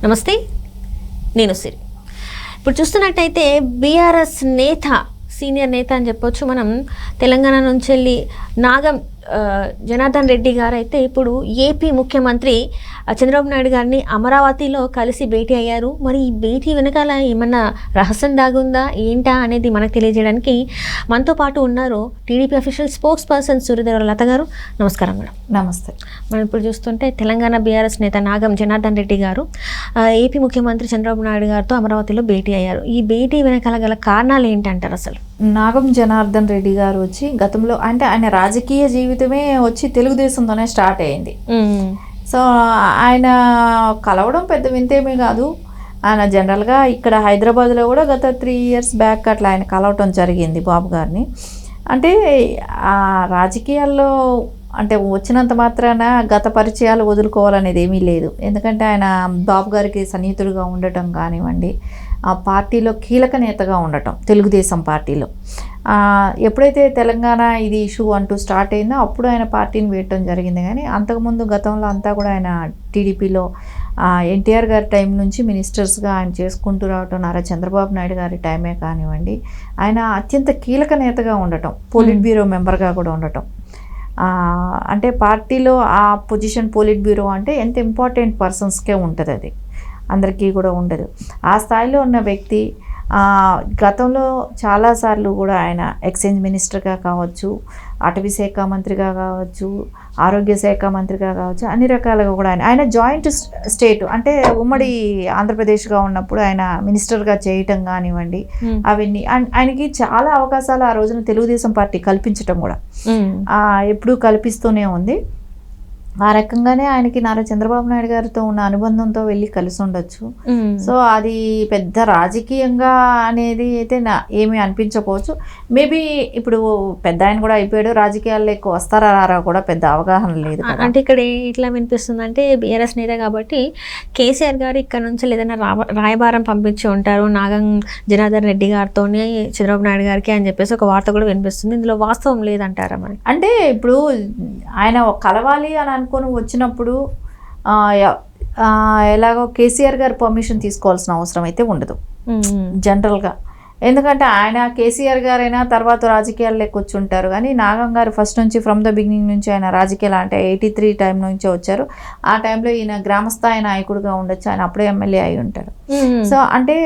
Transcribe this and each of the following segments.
నమస్తే, నేను సిరి. ఇప్పుడు చూస్తున్నట్టయితే బీఆర్ఎస్ నేత, సీనియర్ నేత అని చెప్పొచ్చు మనం, తెలంగాణ నుంచి వెళ్ళి నాగం జనార్దన్ రెడ్డి గారు అయితే ఇప్పుడు ఏపీ ముఖ్యమంత్రి చంద్రబాబు నాయుడు గారిని అమరావతిలో కలిసి భేటీ అయ్యారు. మరి ఈ భేటీ వెనకాల ఏమన్నా రహస్యం దాగుందా ఏంటా అనేది మనకు తెలియజేయడానికి మనతో పాటు ఉన్నారు TDP official spokesperson Suryadevara Latha గారు. నమస్కారం మేడం. నమస్తే. మనం ఇప్పుడు చూస్తుంటే తెలంగాణ బీఆర్ఎస్ నేత నాగం జనార్దన్ రెడ్డి గారు ఏపీ ముఖ్యమంత్రి చంద్రబాబు నాయుడు గారితో అమరావతిలో భేటీ అయ్యారు. ఈ భేటీ వెనకాల గల కారణాలు ఏంటంటారు? అసలు నాగం జనార్దన్ రెడ్డి గారు వచ్చి గతంలో అంటే ఆయన రాజకీయ జీవితమే వచ్చి తెలుగుదేశంతోనే స్టార్ట్ అయింది. సో ఆయన కలవడం పెద్ద వింతేమీ కాదు. ఆయన జనరల్గా ఇక్కడ హైదరాబాద్లో కూడా గత 3 years బ్యాక్ అట్లా ఆయన కలవటం జరిగింది బాబు గారిని. అంటే ఆ రాజకీయాల్లో అంటే వచ్చినంత మాత్రాన గత పరిచయాలు వదులుకోవాలనేది ఏమీ లేదు. ఎందుకంటే ఆయన బాబు గారికి సన్నిహితుడిగా ఉండటం కానివ్వండి, ఆ పార్టీలో కీలక నేతగా ఉండటం తెలుగుదేశం పార్టీలో. ఎప్పుడైతే తెలంగాణ ఇది ఇష్యూ అంటూ స్టార్ట్ అయిందో అప్పుడు ఆయన పార్టీని వేయటం జరిగింది. కానీ అంతకుముందు గతంలో అంతా కూడా ఆయన టీడీపీలో ఎన్టీఆర్ గారి టైం నుంచి మినిస్టర్స్గా ఆయన చేసుకుంటూ రావటం, నారా చంద్రబాబు నాయుడు గారి టైమే కానివ్వండి, ఆయన అత్యంత కీలక నేతగా ఉండటం, పోలిట్ బ్యూరో మెంబర్గా కూడా ఉండటం. అంటే పార్టీలో ఆ పొజిషన్ పోలిట్ బ్యూరో అంటే ఎంత ఇంపార్టెంట్ పర్సన్స్కే ఉంటుంది, అది అందరికీ కూడా ఉండదు. ఆ స్థాయిలో ఉన్న వ్యక్తి గతంలో చాలాసార్లు కూడా ఆయన ఎక్స్చేంజ్ మినిస్టర్గా కావచ్చు, అటవీ శాఖ మంత్రిగా కావచ్చు, ఆరోగ్య శాఖ మంత్రిగా కావచ్చు, అన్ని రకాలుగా కూడా ఆయన జాయింట్ స్టేట్ అంటే ఉమ్మడి ఆంధ్రప్రదేశ్గా ఉన్నప్పుడు ఆయన మినిస్టర్గా చేయటం కానివ్వండి, అవన్నీ ఆయనకి చాలా అవకాశాలు ఆ రోజున తెలుగుదేశం పార్టీ కల్పించటం కూడా ఎప్పుడూ కల్పిస్తూనే ఉంది. ఆ రకంగానే ఆయనకి నారా చంద్రబాబు నాయుడు గారితో ఉన్న అనుబంధంతో వెళ్ళి కలిసి ఉండొచ్చు. సో అది పెద్ద రాజకీయంగా అనేది అయితే ఏమీ అనిపించకపోవచ్చు. మేబీ ఇప్పుడు పెద్ద ఆయన కూడా అయిపోయాడు, రాజకీయాల్లో ఎక్కువ వస్తారా రారా కూడా పెద్ద అవగాహన లేదు. అంటే ఇక్కడ ఇట్లా వినిపిస్తుంది అంటే బీఆర్ఎస్ నేత కాబట్టి కేసీఆర్ గారు ఇక్కడ నుంచి ఏదైనా రాయబారం పంపించి ఉంటారు నాగం జనార్దన్ రెడ్డి గారితోనే చంద్రబాబు నాయుడు గారికి అని చెప్పేసి ఒక వార్త కూడా వినిపిస్తుంది. ఇందులో వాస్తవం లేదంటారా? మరి అంటే ఇప్పుడు ఆయన కలవాలి అని అనుకొని వచ్చినప్పుడు ఎలాగో కేసీఆర్ గారు పర్మిషన్ తీసుకోవాల్సిన అవసరం అయితే ఉండదు జనరల్గా. ఎందుకంటే ఆయన కేసీఆర్ గారైనా తర్వాత రాజకీయాల్లోకి వచ్చి ఉంటారు. కానీ నాగం గారు ఫస్ట్ నుంచి ఫ్రమ్ ద బిగినింగ్ నుంచి ఆయన రాజకీయాలు అంటే 83 టైం నుంచే వచ్చారు. ఆ టైంలో ఈయన గ్రామస్థాయి నాయకుడిగా ఉండొచ్చు, ఆయన అప్పుడే ఎమ్మెల్యే అయి ఉంటారు. సో అంటే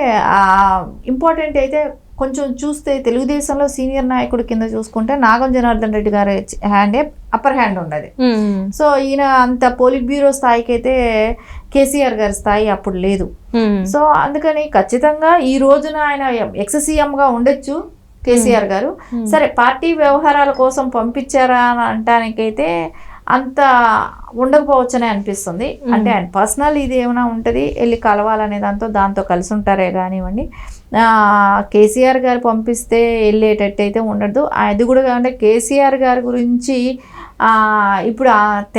ఇంపార్టెంట్ అయితే కొంచెం చూస్తే తెలుగుదేశంలో సీనియర్ నాయకుడి కింద చూసుకుంటే నాగం జనార్దన్ రెడ్డి గారి హ్యాండే అప్పర్ హ్యాండ్ ఉన్నది. సో ఈయన అంత పోలిట్ బ్యూరో స్థాయికి అయితే కేసీఆర్ గారి స్థాయి అప్పుడు లేదు. సో అందుకని ఖచ్చితంగా ఈ రోజున ఆయన ఎక్స్-సీఎంగా ఉండొచ్చు కేసీఆర్ గారు. సరే పార్టీ వ్యవహారాల కోసం పంపించారా అని అనటానికైతే అంత ఉండకపోవచ్చనే అనిపిస్తుంది. అంటే ఆయన పర్సనల్ ఇది ఏమైనా ఉంటుంది, వెళ్ళి కలవాలనే దాంతో కలిసి ఉంటారే కానివ్వండి. కేసీఆర్ గారు పంపిస్తే వెళ్ళేటట్టు అయితే ఉండదు. అది కూడా అంటే కేసీఆర్ గారి గురించి ఇప్పుడు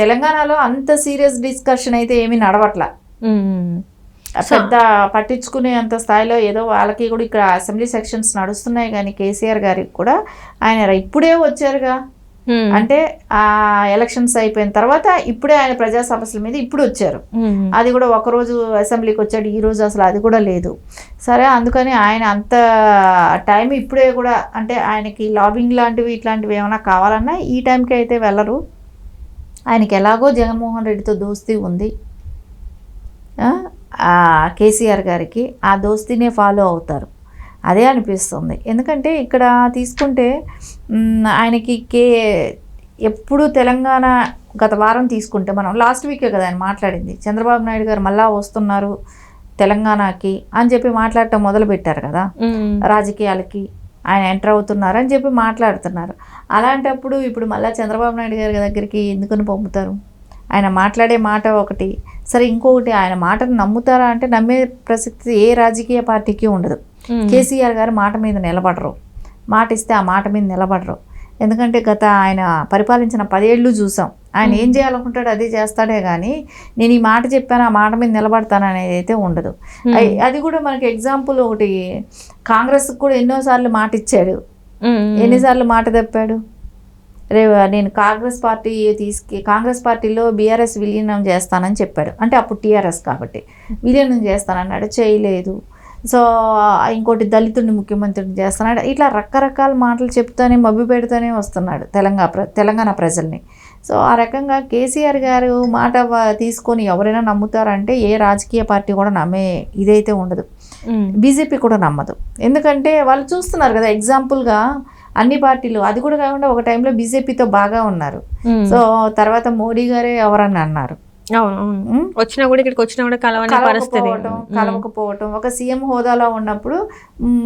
తెలంగాణలో అంత సీరియస్ డిస్కషన్ అయితే ఏమీ నడవట్ల. పెద్ద పట్టించుకునే అంత స్థాయిలో ఏదో వాళ్ళకి కూడా ఇక్కడ అసెంబ్లీ సెక్షన్స్ నడుస్తున్నాయి. కానీ కేసీఆర్ గారికి కూడా ఆయన ఇప్పుడే వచ్చారుగా, అంటే ఆ ఎలక్షన్స్ అయిపోయిన తర్వాత ఇప్పుడే ఆయన ప్రజా సమస్యల మీద ఇప్పుడు వచ్చారు. అది కూడా ఒకరోజు అసెంబ్లీకి వచ్చాడు, ఈ రోజు అసలు అది కూడా లేదు. సరే అందుకని ఆయన అంత టైం ఇప్పుడే కూడా అంటే ఆయనకి లాబింగ్ లాంటివి ఇట్లాంటివి ఏమైనా కావాలన్నా ఈ టైంకి అయితే వెళ్ళరు. ఆయనకి ఎలాగో జగన్మోహన్ రెడ్డితో దోస్తీ ఉంది కేసీఆర్ గారికి, ఆ దోస్తీనే ఫాలో అవుతారు అదే అనిపిస్తుంది. ఎందుకంటే ఇక్కడ తీసుకుంటే ఆయనకి ఎప్పుడు తెలంగాణ గత వారం తీసుకుంటే మనం లాస్ట్ వీకే కదా ఆయన మాట్లాడింది, చంద్రబాబు నాయుడు గారు మళ్ళా వస్తున్నారు తెలంగాణకి అని చెప్పి మాట్లాడటం మొదలుపెట్టారు కదా, రాజకీయాలకి ఆయన ఎంటర్ అవుతున్నారు అని చెప్పి మాట్లాడుతున్నారు. అలాంటప్పుడు ఇప్పుడు మళ్ళీ చంద్రబాబు నాయుడు గారి దగ్గరికి ఎందుకని పంపుతారు? ఆయన మాట్లాడే మాట ఒకటి, సరే ఇంకొకటి ఆయన మాటను నమ్ముతారా అంటే నమ్మే ప్రసక్తి ఏ రాజకీయ పార్టీకి ఉండదు. కేసీఆర్ గారు మాట మీద నిలబడరు, మాట ఇస్తే ఆ మాట మీద నిలబడరు. ఎందుకంటే గత ఆయన పరిపాలించిన 10 ఏళ్ళు చూసాం. ఆయన ఏం చేయాలనుకుంటాడో అదే చేస్తాడే కానీ నేను ఈ మాట చెప్పాను ఆ మాట మీద నిలబడతాను అనేది అయితే ఉండదు. అది కూడా మనకి ఎగ్జాంపుల్ ఒకటి, కాంగ్రెస్కి కూడా ఎన్నోసార్లు మాట ఇచ్చాడు, ఎన్నిసార్లు మాట తప్పాడు. నేను కాంగ్రెస్ పార్టీలో బీఆర్ఎస్ విలీనం చేస్తానని చెప్పాడు. అంటే అప్పుడు టీఆర్ఎస్ కాబట్టి విలీనం చేస్తానన్నాడు, చేయలేదు. సో ఇంకోటి దళితుడిని ముఖ్యమంత్రిని చేస్తున్నాడు. ఇట్లా రకరకాల మాటలు చెప్తూనే మభ్య పెడుతూనే వస్తున్నాడు తెలంగాణ ప్రజల్ని. సో ఆ రకంగా కేసీఆర్ గారు మాట తీసుకొని ఎవరైనా నమ్ముతారంటే ఏ రాజకీయ పార్టీ కూడా నమ్మే ఇదైతే ఉండదు. బీజేపీ కూడా నమ్మదు. ఎందుకంటే వాళ్ళు చూస్తున్నారు కదా, ఎగ్జాంపుల్గా అన్ని పార్టీలు, అది కూడా కాకుండా ఒక టైంలో బీజేపీతో బాగా ఉన్నారు. సో తర్వాత మోడీ గారే ఎవరని అన్నారు. వచ్చినా కూడా ఇక్కడికి వచ్చినా కూడా కలవకపోవటం. ఒక సీఎం హోదాలో ఉన్నప్పుడు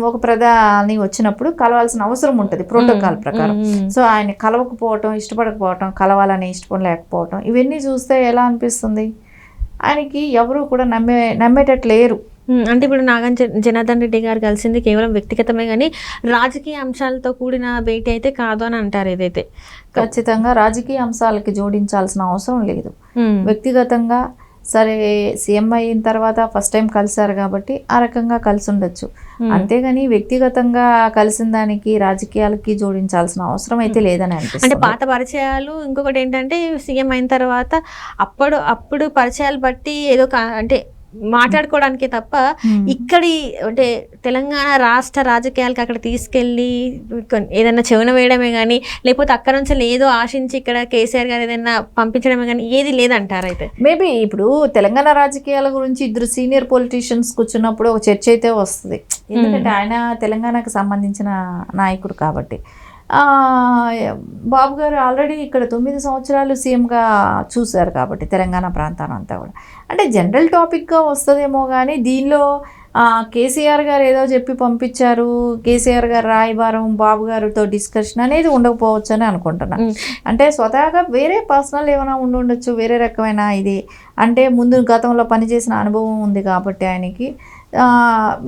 ఒక ప్రధాని వచ్చినప్పుడు కలవాల్సిన అవసరం ఉంటుంది ప్రోటోకాల్ ప్రకారం. సో ఆయన కలవకపోవటం, ఇష్టపడకపోవటం, కలవాలని ఇష్టపడలేకపోవటం, ఇవన్నీ చూస్తే ఎలా అనిపిస్తుంది? ఆయనకి ఎవరు కూడా నమ్మేటట్లు లేరు. అంటే ఇప్పుడు నాగం జనార్దన్ రెడ్డి గారు కలిసింది కేవలం వ్యక్తిగతమే కానీ రాజకీయ అంశాలతో కూడిన భేటీ అయితే కాదు అని అంటారు. ఏదైతే ఖచ్చితంగా రాజకీయ అంశాలకి జోడించాల్సిన అవసరం లేదు. వ్యక్తిగతంగా సరే సీఎం అయిన తర్వాత ఫస్ట్ టైం కలిశారు కాబట్టి ఆ రకంగా కలిసి ఉండొచ్చు. అంతేగాని వ్యక్తిగతంగా కలిసిన దానికి రాజకీయాలకి జోడించాల్సిన అవసరం అయితే లేదని అనిపిస్తుంది. అంటే పాత పరిచయాలు, ఇంకొకటి ఏంటంటే సీఎం అయిన తర్వాత అప్పుడు పరిచయాలు బట్టి ఏదో అంటే మాట్లాడుకోవడానికి తప్ప ఇక్కడి అంటే తెలంగాణ రాష్ట్ర రాజకీయాలకి అక్కడ తీసుకెళ్ళి ఏదైనా చెవున వేయడమే కానీ, లేకపోతే అక్కడ నుంచి ఏదో ఆశించి ఇక్కడ కేసీఆర్ గారు ఏదైనా పంపించడమే కానీ ఏది లేదంటారు. అయితే మేబీ ఇప్పుడు తెలంగాణ రాజకీయాల గురించి ఇద్దరు సీనియర్ పొలిటీషియన్స్ కూర్చున్నప్పుడు ఒక చర్చ అయితే వస్తుంది. ఎందుకంటే ఆయన తెలంగాణకు సంబంధించిన నాయకుడు కాబట్టి. బాబు గారు ఆల్రెడీ ఇక్కడ 9 సంవత్సరాలు సీఎంగా చూశారు కాబట్టి తెలంగాణ ప్రాంతాన్ని అంతా కూడా. అంటే జనరల్ టాపిక్గా వస్తుందేమో కానీ దీనిలో కేసీఆర్ గారు ఏదో చెప్పి పంపించారు, కేసీఆర్ గారు రాయబారం బాబు గారితో డిస్కషన్ అనేది ఉండకపోవచ్చు అని అనుకుంటున్నాను. అంటే స్వతహాగా వేరే పర్సనల్ ఏమైనా ఉండొచ్చు, వేరే రకమైన ఇది. అంటే ముందు గతంలో పనిచేసిన అనుభవం ఉంది కాబట్టి ఆయనకి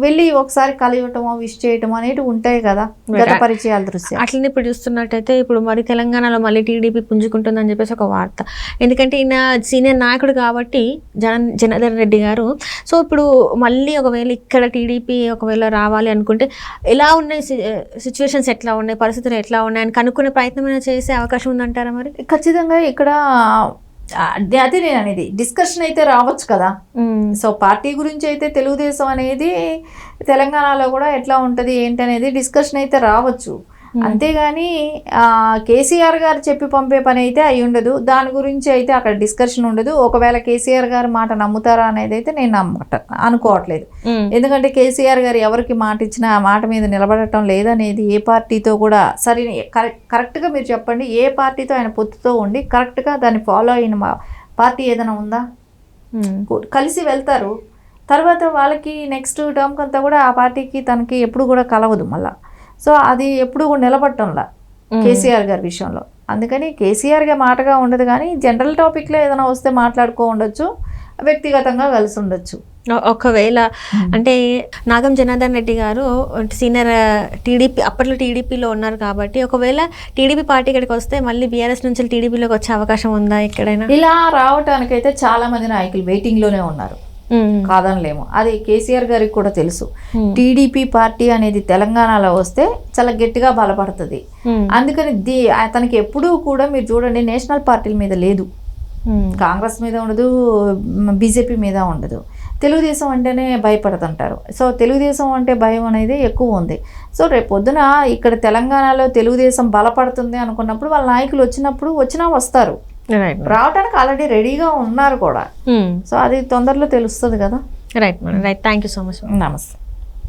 వెళ్ళి ఒకసారి కలియటమో విష్ చేయటం అనేవి ఉంటాయి కదా గత పరిచయాల దృష్ట్యా. అట్లనే ఇప్పుడు చూస్తున్నట్టయితే ఇప్పుడు మరి తెలంగాణలో మళ్ళీ టీడీపీ పుంజుకుంటుందని చెప్పేసి ఒక వార్త. ఎందుకంటే ఈయన సీనియర్ నాయకుడు కాబట్టి జనార్దన్ రెడ్డి గారు. సో ఇప్పుడు మళ్ళీ ఒకవేళ ఇక్కడ టీడీపీ ఒకవేళ రావాలి అనుకుంటే ఎలా ఉన్నాయి సిచ్యువేషన్స్, ఎట్లా ఉన్నాయి పరిస్థితులు, ఎట్లా ఉన్నాయి అని కనుక్కునే ప్రయత్నం చేసే అవకాశం ఉందంటారా? మరి ఖచ్చితంగా ఇక్కడ అదే నేను అనేది డిస్కషన్ అయితే రావచ్చు కదా. సో పార్టీ గురించి అయితే తెలుగుదేశం అనేది తెలంగాణలో కూడా ఎట్లా ఉంటుంది ఏంటి అనేది డిస్కషన్ అయితే రావచ్చు. అంతేగాని కేసీఆర్ గారు చెప్పి పంపే పని అయితే అయి ఉండదు. దాని గురించి అయితే అక్కడ డిస్కషన్ ఉండదు. ఒకవేళ కేసీఆర్ గారు మాట నమ్ముతారా అనేది అయితే నేను అనుకోవట్లేదు. ఎందుకంటే కేసీఆర్ గారు ఎవరికి మాట ఇచ్చినా ఆ మాట మీద నిలబడటం లేదనేది ఏ పార్టీతో కూడా సరే కరెక్ట్గా మీరు చెప్పండి, ఏ పార్టీతో ఆయన పొత్తుతో ఉండి కరెక్ట్గా దాన్ని ఫాలో అయిన పార్టీ ఏదైనా ఉందా? కలిసి వెళ్తారు, తర్వాత వాళ్ళకి నెక్స్ట్ టర్మ్కి అంతా కూడా ఆ పార్టీకి తనకి ఎప్పుడు కూడా కలవదు మళ్ళీ. సో అది ఎప్పుడు కూడా నిలబట్టంలా కేసీఆర్ గారి విషయంలో. అందుకని కేసీఆర్ గారి మాటగా ఉండదు కానీ జనరల్ టాపిక్లో ఏదైనా వస్తే మాట్లాడుకో ఉండొచ్చు, వ్యక్తిగతంగా కలిసి ఉండొచ్చు. ఒకవేళ అంటే నాగం జనార్దన్ రెడ్డి గారు సీనియర్ టీడీపీ అప్పట్లో టీడీపీలో ఉన్నారు కాబట్టి ఒకవేళ టీడీపీ పార్టీ ఇక్కడికి వస్తే మళ్ళీ బీఆర్ఎస్ నుంచి టీడీపీలోకి వచ్చే అవకాశం ఉందా ఎక్కడైనా? ఇలా రావటానికైతే చాలా మంది నాయకులు వెయిటింగ్లోనే ఉన్నారు, కాదనలేము. అది కేసీఆర్ గారికి కూడా తెలుసు. టీడీపీ పార్టీ అనేది తెలంగాణలో వస్తే చాలా గట్టిగా బలపడుతుంది. అందుకని అతనికి ఎప్పుడూ కూడా మీరు చూడండి నేషనల్ పార్టీల మీద లేదు, కాంగ్రెస్ మీద ఉండదు, బీజేపీ మీద ఉండదు. తెలుగుదేశం అంటేనే భయపడుతుంటారు. సో తెలుగుదేశం అంటే భయం అనేది ఎక్కువ ఉంది. సో రేపు పొద్దున ఇక్కడ తెలంగాణలో తెలుగుదేశం బలపడుతుంది అనుకున్నప్పుడు వాళ్ళ నాయకులు వచ్చినా వస్తారు, రావడానికి ఆల్రెడీ రెడీగా ఉన్నారు కూడా. సో అది తొందరలో తెలుస్తుంది కదా. Right madam, right. Thank you so much. నమస్తే.